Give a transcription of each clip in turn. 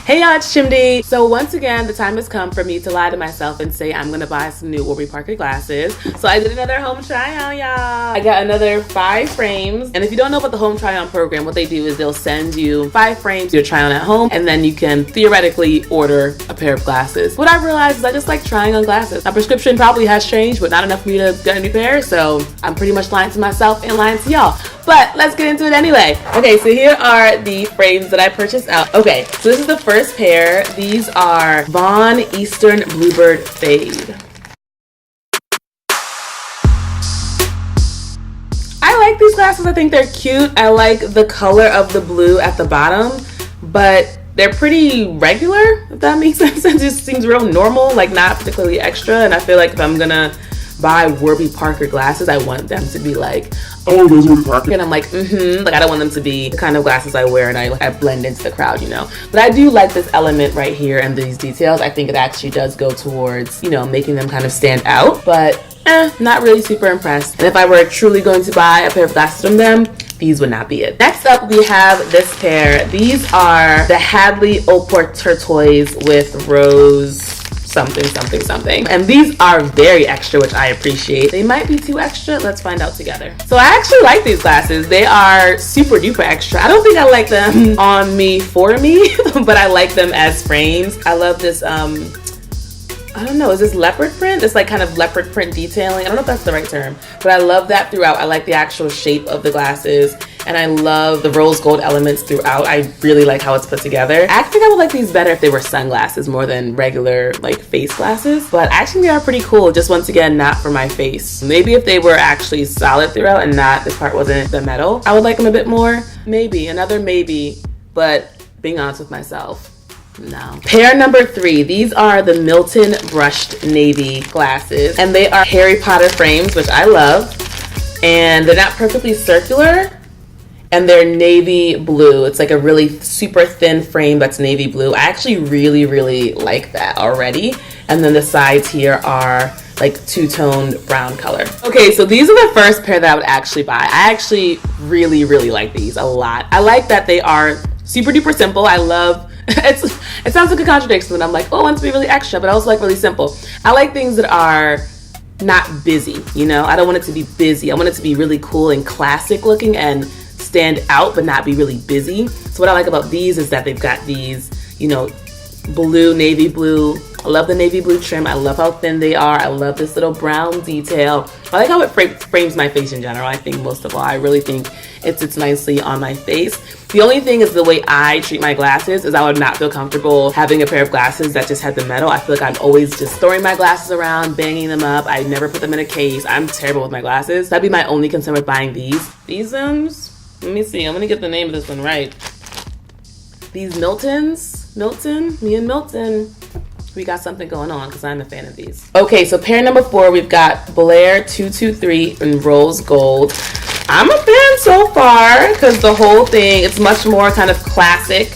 Hey y'all, it's Chimdi. So once again, the time has come for me to lie to myself and say I'm gonna buy some new Warby Parker glasses. So I did another home try on, y'all. I got another 5 frames. And if you don't know about the home try on program, what they do is they'll send you 5 frames to try on at home, and then you can theoretically order a pair of glasses. What I've realized is I just like trying on glasses. My prescription probably has changed, but not enough for me to get a new pair. So I'm pretty much lying to myself and lying to y'all. But let's get into it anyway. Okay, so here are the frames that I purchased out. Okay, so this is the first pair. These are Vaughan Eastern Bluebird Fade. I like these glasses. I think they're cute. I like the color of the blue at the bottom, but they're pretty regular, if that makes sense. It just seems real normal, like not particularly extra. And I feel like if I'm gonna buy Warby Parker glasses, I want them to be like, oh, those Warby Parker. And I'm like, like I don't want them to be the kind of glasses I wear and I blend into the crowd, you know. But I do like this element right here and these details. I think it actually does go towards, you know, making them kind of stand out. But not really super impressed. And if I were truly going to buy a pair of glasses from them, these would not be it. Next up, we have this pair. These are the Hadley Opal Turquoise with rose something. And these are very extra, which I appreciate. They might be too extra. Let's find out together. So I actually like these glasses. They are super duper extra. I don't think I like them on me for me, but I like them as frames. I love this, I don't know, is this leopard print? It's like kind of leopard print detailing. I don't know if that's the right term, but I love that throughout. I like the actual shape of the glasses, and I love the rose gold elements throughout. I really like how it's put together. I think I would like these better if they were sunglasses more than regular like face glasses, but actually they are pretty cool. Just once again, not for my face. Maybe if they were actually solid throughout and not, this part wasn't the metal, I would like them a bit more. Maybe, another maybe, but being honest with myself, no. Pair number 3, these are the Milton brushed navy glasses, and they are Harry Potter frames, which I love, and they're not perfectly circular, and they're navy blue. It's like a really super thin frame that's navy blue. I actually really like that already. And then the sides here are like two-toned brown color. Okay, so these are the first pair that I would actually buy. I actually really like these a lot. I like that they are super duper simple. I love it sounds like a contradiction when I'm like, oh, I want to be really extra, but I also like really simple. I like things that are not busy, you know? I don't want it to be busy. I want it to be really cool and classic looking and stand out, but not be really busy. So what I like about these is that they've got these, you know, blue, navy blue. I love the navy blue trim. I love how thin they are. I love this little brown detail. I like how it frames my face in general. I think most of all, I really think it sits nicely on my face. The only thing is the way I treat my glasses is I would not feel comfortable having a pair of glasses that just had the metal. I feel like I'm always just throwing my glasses around, banging them up. I never put them in a case. I'm terrible with my glasses. That'd be my only concern with buying these. These let me see, I'm gonna get the name of this one right. These Milton, me and Milton, we got something going on because I'm a fan of these. Okay, so pair number 4, we've got Blair 223 in rose gold. I'm a fan so far because the whole thing, it's much more kind of classic.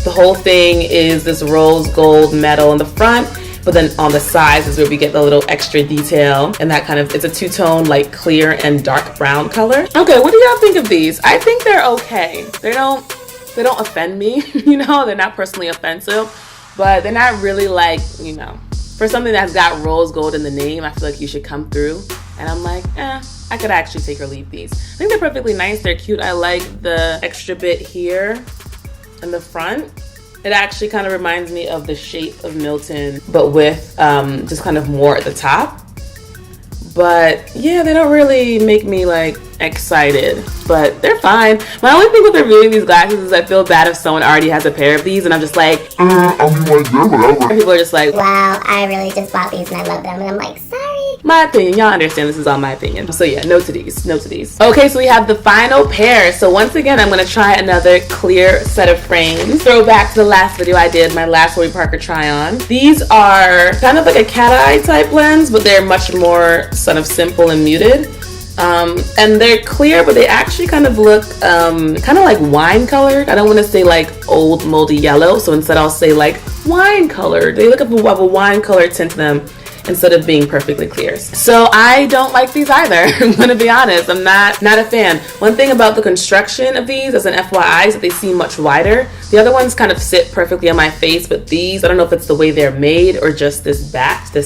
The whole thing is this rose gold metal in the front, but then on the sides is where we get the little extra detail, and that kind of, it's a two-tone like clear and dark brown color. Okay, what do y'all think of these? I think they're okay. They don't offend me, you know, they're not personally offensive, but they're not really like, you know, for something that's got rose gold in the name, I feel like you should come through. And I'm like, I could actually take or leave these. I think they're perfectly nice, they're cute. I like the extra bit here in the front. It actually kind of reminds me of the shape of Milton, but with just kind of more at the top. But yeah, they don't really make me like excited, but they're fine. My only thing with reviewing these glasses is I feel bad if someone already has a pair of these and I'm just like, I mean, like, they're whatever. People are just like, wow, I really just bought these and I love them. And I'm like, sorry. My opinion, y'all understand this is all my opinion. So yeah, no to these. Okay, so we have the final pair. So once again, I'm gonna try another clear set of frames. Throw back to the last video I did, my last Warby Parker try on. These are kind of like a cat eye type lens, but they're much more sort of simple and muted. And they're clear, but they actually kind of look kind of like wine colored. I don't want to say like old moldy yellow, so instead I'll say like wine colored. They look up a wine color tint to them. instead of being perfectly clear. So I don't like these either. I'm gonna be honest, I'm not a fan. One thing about the construction of these as an FYI is that they seem much wider. The other ones kind of sit perfectly on my face, but these, I don't know if it's the way they're made or just this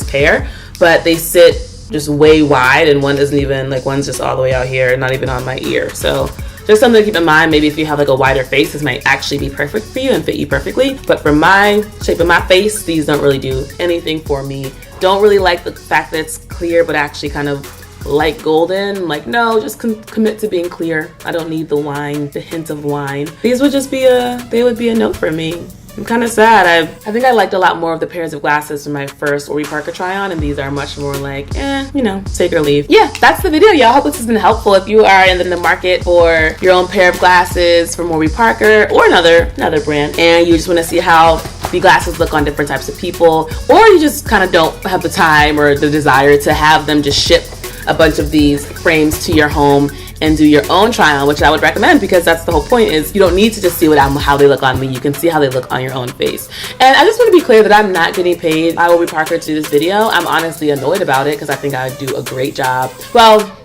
pair, but they sit just way wide, and one isn't even, like, one's just all the way out here, not even on my ear. So just something to keep in mind. Maybe if you have like a wider face, this might actually be perfect for you and fit you perfectly. But for my shape of my face, these don't really do anything for me. Don't really like the fact that it's clear, but actually kind of light golden. I'm like, no, just commit to being clear. I don't need the wine, the hint of wine. These would just be they would be a no for me. I'm kind of sad. I think I liked a lot more of the pairs of glasses from my first Warby Parker try on, and these are much more like, you know, take or leave. Yeah, that's the video, y'all. Hope this has been helpful. If you are in the market for your own pair of glasses from Warby Parker or another brand, and you just want to see how the glasses look on different types of people, or you just kind of don't have the time or the desire to have them just ship a bunch of these frames to your home and do your own try on, which I would recommend, because that's the whole point, is you don't need to just see how they look on me. You can see how they look on your own face. And I just want to be clear that I'm not getting paid by Warby Parker to do this video. I'm honestly annoyed about it because I think I would do a great job. Well,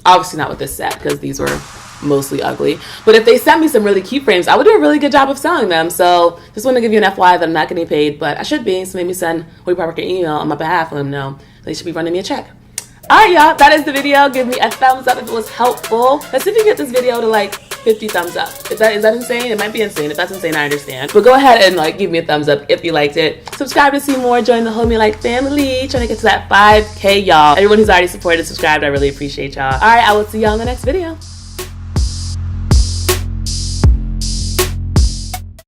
obviously not with this set because these were mostly ugly. But if they sent me some really cute frames, I would do a really good job of selling them. So just want to give you an FYI that I'm not getting paid, but I should be. So maybe send Warby Parker an email on my behalf and let them know they should be running me a check. Alright, y'all, that is the video. Give me a thumbs up if it was helpful. Let's see if you get this video to like 50 thumbs up. Is that insane? It might be insane. If that's insane, I understand. But go ahead and like give me a thumbs up if you liked it. Subscribe to see more. Join the Homie Like family. Trying to get to that 5K, y'all. Everyone who's already supported, subscribed, I really appreciate y'all. Alright, I will see y'all in the next video.